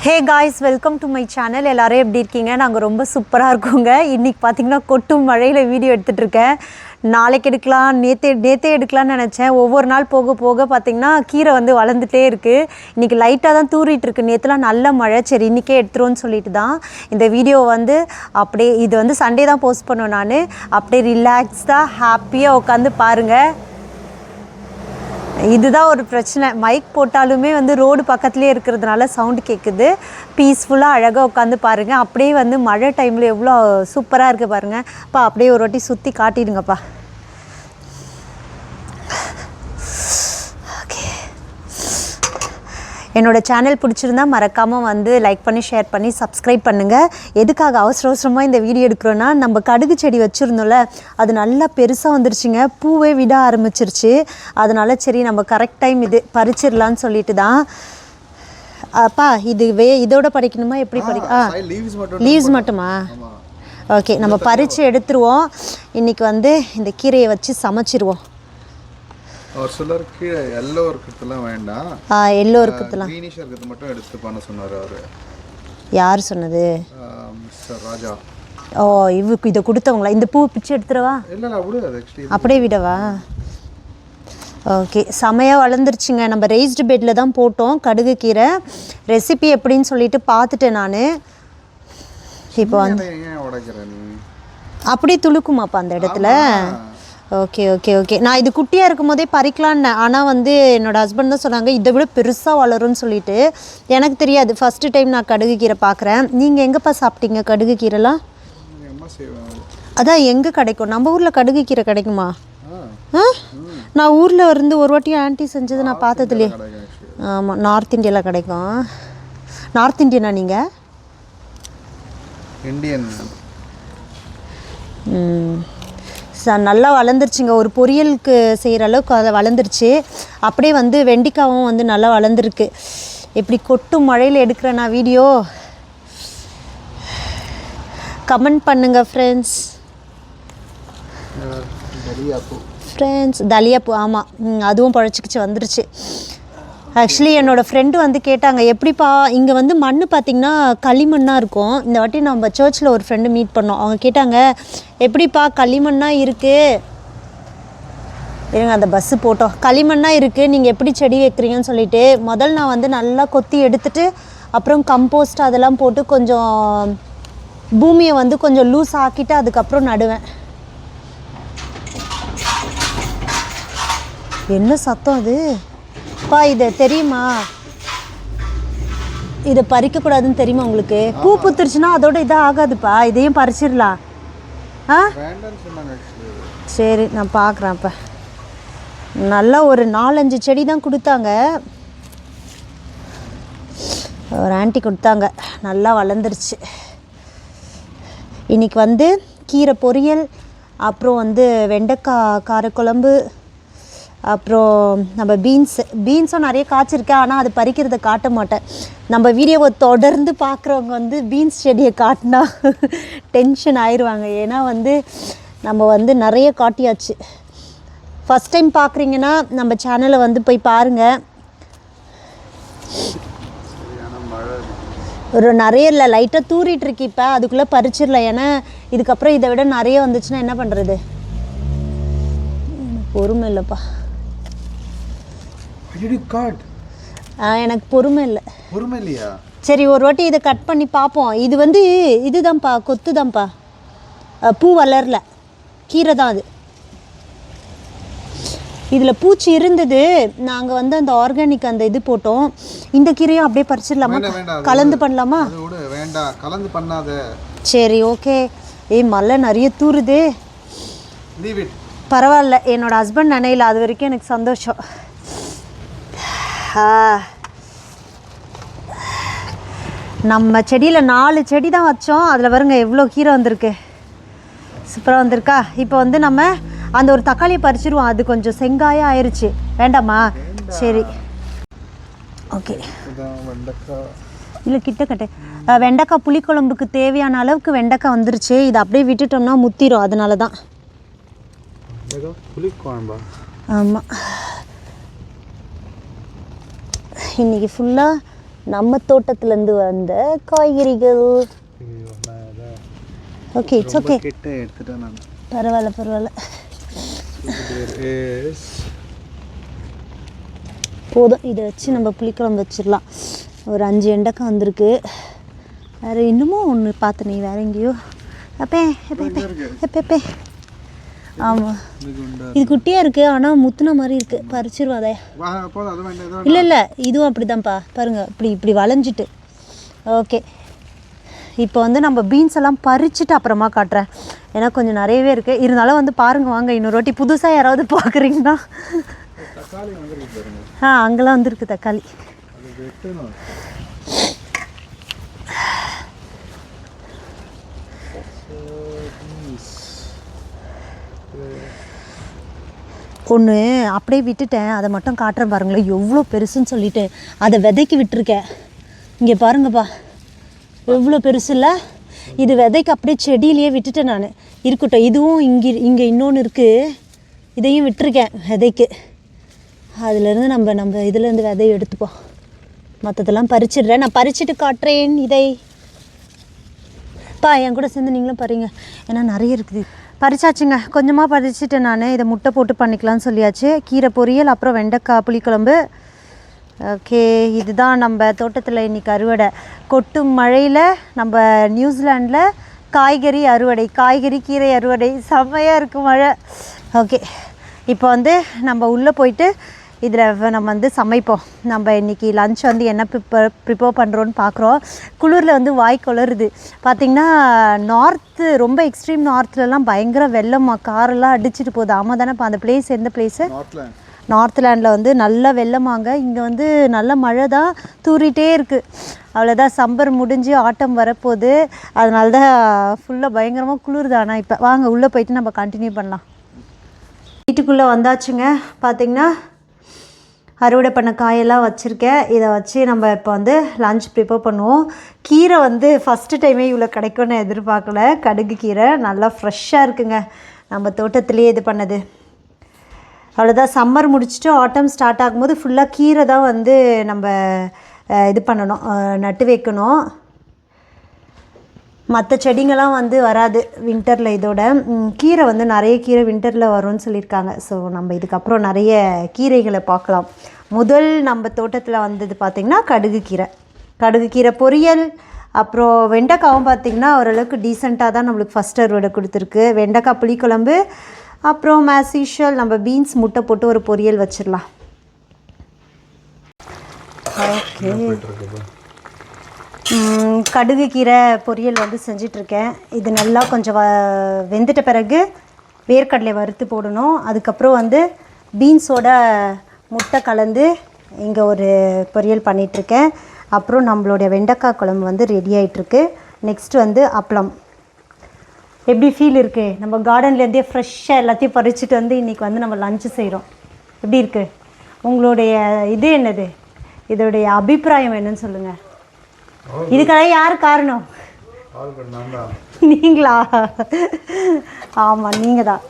Hey guys, welcome to my channel. எல்லோரும் எப்படி இருக்கீங்க? நாங்கள் ரொம்ப சூப்பராக இருக்கோங்க. இன்றைக்கி பார்த்திங்கன்னா கொட்டும் மழையில் வீடியோ எடுத்துகிட்ருக்கேன். நாளைக்கு எடுக்கலாம், நேற்றே எடுக்கலான்னு நினச்சேன். ஒவ்வொரு நாள் போக போக பார்த்திங்கன்னா கீரை வந்து வளர்ந்துட்டே இருக்குது. இன்றைக்கி லைட்டாக தான் தூரிட்டுருக்கு. நேற்றுலாம் நல்ல மழை. சரி இன்றைக்கே எடுத்துருவோன்னு சொல்லிட்டு தான் இந்த வீடியோ வந்து அப்படியே இது வந்து சண்டே தான் போஸ்ட் பண்ணுவேன். நான் அப்படியே ரிலாக்ஸ்டாக ஹாப்பியாக உட்காந்து பாருங்கள். இதுதான் ஒரு பிரச்சனை, மைக் போட்டாலுமே வந்து ரோடு பக்கத்துலேயே இருக்கிறதுனால சவுண்டு கேட்குது. பீஸ்ஃபுல்லாக அழகாக உட்காந்து பாருங்கள். அப்படியே வந்து மழை டைமில் எவ்வளோ சூப்பராக இருக்குது பாருங்கள். அப்பா அப்படியே ஒரு வாட்டி சுற்றி காட்டிடுங்கப்பா. என்னோடய சேனல் பிடிச்சிருந்தா மறக்காமல் வந்து லைக் பண்ணி ஷேர் பண்ணி சப்ஸ்கிரைப் பண்ணுங்கள். எதுக்காக அவசரமாக இந்த வீடியோ எடுக்கிறோன்னா, நம்ம கடுகு செடி வச்சுருந்தோம்ல, அது நல்லா பெருசாக வந்துருச்சுங்க. பூவே விட ஆரம்பிச்சிருச்சு. அதனால சரி நம்ம கரெக்ட் டைம் இது பறிச்சிடலான்னு சொல்லிட்டு தான். அப்பா இது இதோட படிக்கணுமா எப்படி லீவ்ஸ் மட்டுமா? ஓகே, நம்ம பறித்து எடுத்துருவோம். இன்றைக்கி வந்து இந்த கீரையை வச்சு சமைச்சிருவோம். ஒரு சிலருக்கு எல்லோ இருக்கிறதுலாம் வேண்டாம், எல்லோ இருக்கிறதுலாம் க்ரீனிஷ் இருக்கிறது மட்டும் எடுத்து பண்ண சொன்னார் அவர். யார் சொன்னது? மிஸ்டர் ராஜா. ஓ, இதை கொடுத்தவங்களா? இந்த பூ பிச்சு எடுத்துருவா? இல்லை அப்படியே விடவா? ஓகே, செமையாக வளர்ந்துருச்சுங்க. நம்ம ரெய்ஸ்டு பெட்டில் தான் போட்டோம் கடுகு கீரை. ரெசிபி எப்படின்னு சொல்லிட்டு பார்த்துட்டேன் நான். இப்போ வந்து அப்படியே துளுக்குமாப்பா அந்த இடத்துல? Okay okay okay. நான் இது குட்டியாக இருக்கும் போதே பறிக்கலான்னு, ஆனால் வந்து என்னோடய ஹஸ்பண்ட் தான் சொன்னாங்க இதை விட பெருசாக வளரும்னு சொல்லிட்டு. எனக்கு தெரியாது, ஃபஸ்ட்டு டைம் நான் கடுகு கீரை பார்க்குறேன். நீங்கள் எங்கேப்பா சாப்பிட்டீங்க கடுகு கீரைலாம்? அதான் எங்கே கிடைக்கும்? நம்ம ஊரில் கடுகு கீரை கிடைக்குமா? நான் ஊரில் இருந்து ஒரு வாட்டி ஆன்ட்டி செஞ்சது நான் பார்த்ததுலையே. ஆமாம், நார்த் இந்தியாவில் கிடைக்கும். நார்த் இந்தியனா நீங்கள்? இந்தியன். நல்லா வளர்ந்துருச்சுங்க. ஒரு பொரியலுக்கு செய்கிற அளவுக்கு அதை வளர்ந்துருச்சு. அப்படியே வந்து வெண்டிக்காவும் வந்து நல்லா வளர்ந்துருக்கு. எப்படி கொட்டும் மழையில் எடுக்கிறேன் நான் வீடியோ. கமெண்ட் பண்ணுங்கள் ஃப்ரெண்ட்ஸ். தலியாப்பூ, ஆமாம், அதுவும் பழச்சிக்கிச்சு வந்துருச்சு. ஆக்சுவலி என்னோடய ஃப்ரெண்டு வந்து கேட்டாங்க, எப்படிப்பா இங்கே வந்து மண் பார்த்திங்கன்னா களிமண்ணாக இருக்கும். இந்த வாட்டி நம்ம சர்ச்சில் ஒரு ஃப்ரெண்டு மீட் பண்ணோம். அவங்க கேட்டாங்க, எப்படிப்பா களிமண்ணாக இருக்குது, இருங்க அந்த பஸ்ஸு போட்டோம், களிமண்ணாக இருக்குது, நீங்கள் எப்படி செடி வைக்கிறீங்கன்னு சொல்லிட்டு. நான் வந்து நல்லா கொத்தி எடுத்துகிட்டு அப்புறம் கம்போஸ்ட் அதெல்லாம் போட்டு கொஞ்சம் பூமியை வந்து கொஞ்சம் லூஸ் ஆக்கிட்டு அதுக்கப்புறம் நடுவேன். என்ன சத்தம் அது? பா இதை தெரியுமா, இதை பறிக்கக்கூடாதுன்னு தெரியுமா உங்களுக்கு? பூ பூத்துருச்சுன்னா அதோட இதாக ஆகாதுப்பா, இதையும் பறிச்சிடலாம். சரி நான் பார்க்குறேன். அப்போ நல்லா ஒரு 4-5 செடி தான் கொடுத்தாங்க, ஒரு ஆண்டி கொடுத்தாங்க. நல்லா வளர்ந்துருச்சு. இன்றைக்கி வந்து கீரை பொரியல், அப்புறம் வந்து வெண்டைக்காய் காரக்குழம்பு, அப்புறம் நம்ம பீன்ஸும் நிறைய காய்ச்சிருக்கேன். ஆனால் அது பறிக்கிறத காட்ட மாட்டேன். நம்ம வீடியோவை தொடர்ந்து பார்க்குறவங்க வந்து பீன்ஸ் செடியை காட்டினா டென்ஷன் ஆயிடுவாங்க. ஏன்னா வந்து நம்ம வந்து நிறைய காட்டியாச்சு. ஃபஸ்ட் டைம் பார்க்குறீங்கன்னா நம்ம சேனலை வந்து போய் பாருங்கள். ஒரு நிறைய இல்லை, லைட்டாக தூரிட்டுருக்கு. இப்போ அதுக்குள்ளே பறிச்சிடலாம். ஏன்னா இதுக்கப்புறம் இதை விட நிறைய வந்துச்சுன்னா என்ன பண்ணுறது? பொறுமை இல்லைப்பா, எனக்கு பொறுமை இல்லை. சரி ஒரு வாட்டி இதை கட் பண்ணி பார்ப்போம். இது வந்து இதுதான்ப்பா, கொத்து தான்ப்பா, பூ வளரல, கீரை தான் அது. இதில் பூச்சி இருந்தது. நாங்கள் வந்து அந்த ஆர்கானிக் அந்த இது போட்டோம். இந்த கீரையும் அப்படியே பறிச்சிடலாமா? கலந்து பண்ணலாமா? கலந்து பண்ணாத. சரி ஓகே. மழை நிறைய தூருது. பரவாயில்ல, என்னோடய ஹஸ்பண்ட் நினைல, அது வரைக்கும் எனக்கு சந்தோஷம். நம்ம செடியில் 4 செடி தான் வச்சோம். அதில் வருங்க எவ்வளோ கீரை வந்திருக்கு, சூப்பராக வந்திருக்கா. இப்போ வந்து நம்ம அந்த ஒரு தக்காளியை பறிச்சிருவோம். அது கொஞ்சம் செங்காயாக ஆயிடுச்சு. வேண்டாமா? சரி ஓகே. இல்லை கிட்டக்கட்டே வெண்டைக்காய் புளிக்குழம்புக்கு தேவையான அளவுக்கு வெண்டைக்காய் வந்துருச்சு. இதை அப்படியே விட்டுட்டோம்னா முத்திரும். அதனால தான். ஆமாம், இன்றைக்கி ஃபுல்லாக நம்ம தோட்டத்துலேருந்து வந்த காய்கறிகள். Okay, it's okay. கிட்ட எடுத்துட்டேன் நான். பரவாயில்ல. போதும், இதை வச்சு நம்ம புளிக்குழம்பு வச்சிடலாம். ஒரு 5 வெண்டைக்காய் வந்திருக்கு. வேறு இன்னமும் ஒன்று பார்த்து நீ வேற எங்கேயோ எப்பே. ஆமாம், இது குட்டியாக இருக்குது, ஆனால் முத்துன மாதிரி இருக்குது. பறிச்சிருவாதே. இல்லை இதுவும் அப்படி தான்ப்பா, பாருங்கள் இப்படி வளைஞ்சிட்டு. ஓகே, இப்போ வந்து நம்ம பீன்ஸ் எல்லாம் பறிச்சுட்டு அப்புறமா காட்டுறேன். ஏன்னா கொஞ்சம் நிறையவே இருக்குது. இருந்தாலும் வந்து பாருங்கள், வாங்க இன்னொரு வாட்டி. புதுசாக யாராவது பார்க்குறீங்கன்னா அங்கெல்லாம் வந்துருக்கு தக்காளி. ஒன்று அப்படியே விட்டுட்டேன், அதை மட்டும் காட்டுறேன் பாருங்களேன். எவ்வளோ பெருசுன்னு சொல்லிட்டு அதை விதைக்கு விட்டுருக்கேன். இங்கே பாருங்கப்பா, எவ்வளோ பெருசு இல்லை? இது விதைக்கு அப்படியே செடியிலேயே விட்டுட்டேன் நான். இருக்கட்டும், இதுவும் இங்கே இன்னொன்று இருக்குது, இதையும் விட்டுருக்கேன் விதைக்கு. அதுலேருந்து நம்ம இதுலேருந்து விதையை எடுத்துப்போம். மற்றதெல்லாம் பறிச்சிடுறேன், நான் பறிச்சுட்டு காட்டுறேன். என் கூட சேர்ந்து நீங்களும் பாருங்க, ஏன்னா நிறைய இருக்குது. பறிச்சாச்சுங்க, கொஞ்சமாக பறிச்சுட்டு நான் இதை முட்டை போட்டு பண்ணிக்கலாம்னு சொல்லியாச்சு. கீரை பொரியல், அப்புறம் வெண்டைக்காய் புளிக்குழம்பு. ஓகே, இதுதான் நம்ம தோட்டத்தில் இன்றைக்கி அறுவடை. கொட்டும் மழையில் நம்ம நியூசிலாண்டில் காய்கறி அறுவடை, கீரை அறுவடை. செம்மையாக இருக்குது மழை. ஓகே, இப்போ வந்து நம்ம உள்ளே போயிட்டு இதில் நம்ம வந்து சமைப்போம். நம்ம இன்றைக்கி லன்ச் வந்து என்ன ப்ரிப்பேர் பண்ணுறோன்னு பார்க்குறோம். குளிரில் வந்து வாய் குளருது. பார்த்திங்கன்னா ரொம்ப எக்ஸ்ட்ரீம் நார்த்லலாம் பயங்கர வெள்ளம், காரெல்லாம் அடிச்சுட்டு போகுது. ஆமாம் தானே? இப்போ அந்த பிளேஸ் எந்த பிளேஸு? நார்த்லேண்டில் வந்து நல்ல வெள்ளமாங்க. இங்கே வந்து நல்ல மழை தான், தூறிட்டே இருக்குது. அவ்வளோதான், சம்மர் முடிஞ்சு ஆட்டம் வரப்போகுது. அதனால தான் ஃபுல்லாக பயங்கரமாக குளிருது. ஆனால் இப்போ வாங்க உள்ளே போயிட்டு நம்ம கண்டினியூ பண்ணலாம். வீட்டுக்குள்ளே வந்தாச்சுங்க. பார்த்திங்கன்னா அறுவடை பண்ண காயெல்லாம் வச்சுருக்கேன். இதை வச்சு நம்ம இப்போ வந்து லன்ச் ப்ரிப்பேர் பண்ணுவோம். கீரை வந்து ஃபஸ்ட்டு டைமே இவ்வளோ கிடைக்கும்னு எதிர்பார்க்கல. கடுகு கீரை நல்லா ஃப்ரெஷ்ஷாக இருக்குங்க, நம்ம தோட்டத்துலேயே இது பண்ணது. அவ்வளோதான், சம்மர் முடிச்சுட்டு ஆட்டம் ஸ்டார்ட் ஆகும்போது ஃபுல்லாக கீரை தான் வந்து நம்ம இது பண்ணணும், நட்டு வைக்கணும். மற்ற செடிங்கள்லாம் வந்து வராது வின்டரில். இதோட கீரை வந்து நிறைய கீரை வின்டரில் வரும்னு சொல்லியிருக்காங்க. ஸோ நம்ம இதுக்கப்புறம் நிறைய கீரைகளை பார்க்கலாம். முதல் நம்ம தோட்டத்தில் வந்தது பார்த்திங்கன்னா கடுகு கீரை பொரியல். அப்புறம் வெண்டைக்காவும் பார்த்திங்கன்னா ஓரளவுக்கு டீசெண்டாக தான் நம்மளுக்கு ஃபஸ்ட் அறுவடை கொடுத்துருக்கு. வெண்டைக்காய் புளிக்குழம்பு, அப்புறம் ஆஸ் யூஷுவல் நம்ம பீன்ஸ் முட்டை போட்டு ஒரு பொரியல் வச்சிடலாம். ஓகே, கடுகு கீரை பொரியல் வந்து செஞ்சிட்ருக்கேன். இது நல்லா கொஞ்சம் வெந்துட்ட பிறகு வேர்க்கடலை வறுத்து போடணும். அதுக்கப்புறம் வந்து பீன்ஸோட முட்டை கலந்து இங்கே ஒரு பொரியல் பண்ணிகிட்ருக்கேன். அப்புறம் நம்மளுடைய வெண்டைக்காய் குழம்பு வந்து ரெடி ஆகிட்டுருக்கு. நெக்ஸ்ட்டு வந்து அப்பளம். எப்படி ஃபீல் இருக்குது? நம்ம கார்டன்லேருந்தே ஃப்ரெஷ்ஷாக எல்லாத்தையும் பறிச்சுட்டு வந்து இன்றைக்கி வந்து நம்ம லஞ்சு செய்கிறோம். எப்படி இருக்குது? உங்களுடைய இது என்னது, இதோடைய அபிப்பிராயம் என்னன்னு சொல்லுங்கள். இதுக்கெல்லாம் யார் காரணம்? நீங்களா? ஆமாம், நீங்கள் தான்.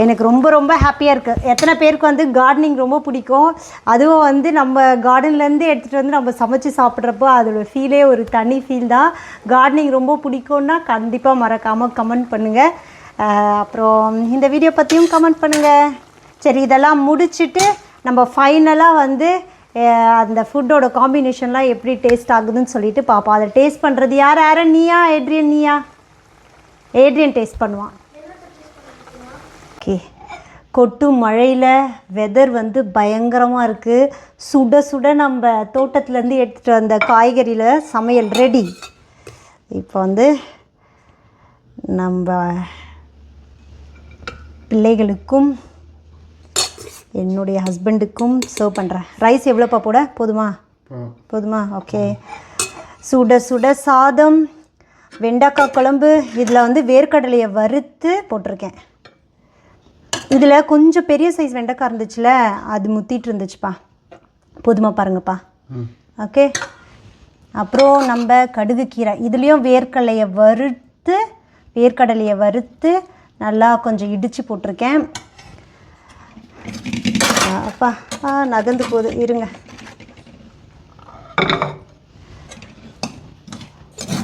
எனக்கு ரொம்ப ரொம்ப ஹாப்பியாக இருக்குது. எத்தனை பேருக்கு வந்து கார்டனிங் ரொம்ப பிடிக்கும், அதுவும் வந்து நம்ம கார்டன்லேருந்து எடுத்துகிட்டு வந்து நம்ம சமைச்சு சாப்பிட்றப்போ அதோட ஃபீலே ஒரு தனி ஃபீல் தான். கார்டனிங் ரொம்ப பிடிக்கும்னா கண்டிப்பாக மறக்காமல் கமெண்ட் பண்ணுங்கள். அப்புறம் இந்த வீடியோ பற்றியும் கமெண்ட் பண்ணுங்கள். சரி, இதெல்லாம் முடிச்சுட்டு நம்ம ஃபைனலாக வந்து அந்த ஃபுட்டோட காம்பினேஷன்லாம் எப்படி டேஸ்ட் ஆகுதுன்னு சொல்லிட்டு பார்ப்போம். அதை டேஸ்ட் பண்ணுறது யார்? நீயா ஏட்ரியன்? ஏட்ரியன் டேஸ்ட் பண்ணுவான். ஓகே, கொட்டும் மழையில் வெதர் வந்து பயங்கரமாக இருக்குது. சுட சுட நம்ம தோட்டத்துலேருந்து எடுத்துகிட்டு வந்த காய்கறியில் சமையல் ரெடி. இப்போ வந்து நம்ம பிள்ளைகளுக்கும் என்னுடைய ஹஸ்பண்டுக்கும் சர்வ் பண்ணுறேன். ரைஸ் எவ்வளோப்பா போட? போதுமா? ஓகே. சுட சுட சாதம், வெண்டைக்காய் குழம்பு. இதில் வந்து வேர்க்கடலையை வறுத்து போட்டிருக்கேன். இதில் கொஞ்சம் பெரிய சைஸ் வெண்டைக்காய் இருந்துச்சுல, அது முத்திட்டு இருந்துச்சுப்பா. போதுமா பாருங்கப்பா. ஓகே. அப்புறம் நம்ம கடுகு கீரை, இதுலேயும் வேர்க்கடலையை வறுத்து நல்லா கொஞ்சம் இடித்து போட்டிருக்கேன். அப்பா நகர்ந்து போகுது, இருங்க.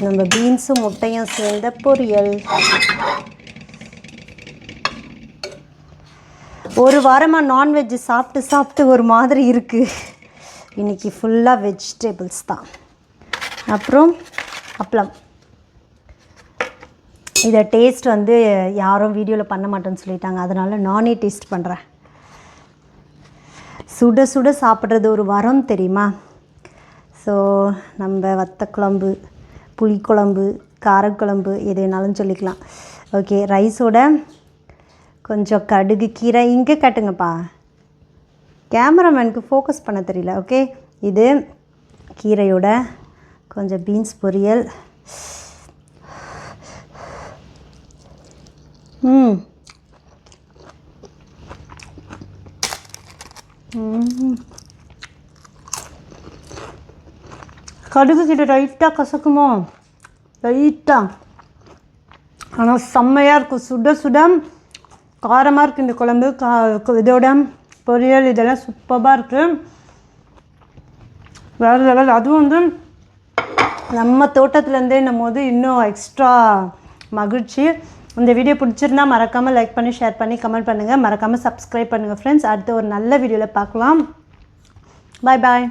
நம்ம பீன்ஸும் முட்டையும் சேர்ந்த பொரியல். ஒரு வாரமாக நான்வெஜ் சாப்பிட்டு ஒரு மாதிரி இருக்குது. இன்றைக்கி ஃபுல்லாக வெஜிடபிள்ஸ் தான். அப்புறம் அப்பளம். இதை டேஸ்ட் வந்து யாரும் வீடியோவில் பண்ண மாட்டேன்னு சொல்லிட்டாங்க, அதனால் நானே டேஸ்ட் பண்ணுறேன். சுட சுட சாப்பிட்றது ஒரு வரம் தெரியுமா? ஸோ நம்ம வத்தக்குழம்பு, புளிக்குழம்பு, காரக்குழம்பு எது வேணாலும் சொல்லிக்கலாம். ஓகே, ரைஸோட கொஞ்சம் கடுகு, கீரை. இங்கே காட்டுங்கப்பா, கேமராமேனுக்கு ஃபோக்கஸ் பண்ண தெரியல. ஓகே, இது கீரையோட கொஞ்சம் பீன்ஸ் பொரியல். கடுகு கிட்ட லைட்டாக கசக்குமோ, லைட்டாக, ஆனால் செம்மையாக இருக்கும். சுட சுட காரமாக இருக்குது இந்த குழம்பு. இதோட பொரியல் இதெல்லாம் சூப்பராக இருக்குது, வேறு லெவல். அதுவும் வந்து நம்ம தோட்டத்துலேருந்தே போது இன்னும் எக்ஸ்ட்ரா மகிழ்ச்சி. இந்த வீடியோ பிடிச்சிருந்தா மறக்காமல் லைக் பண்ணி, ஷேர் பண்ணி, கமெண்ட் பண்ணுங்கள். மறக்காமல் சப்ஸ்கிரைப் பண்ணுங்கள் ஃப்ரெண்ட்ஸ். அடுத்து ஒரு நல்ல வீடியோவில் பார்க்கலாம். பாய் பாய்.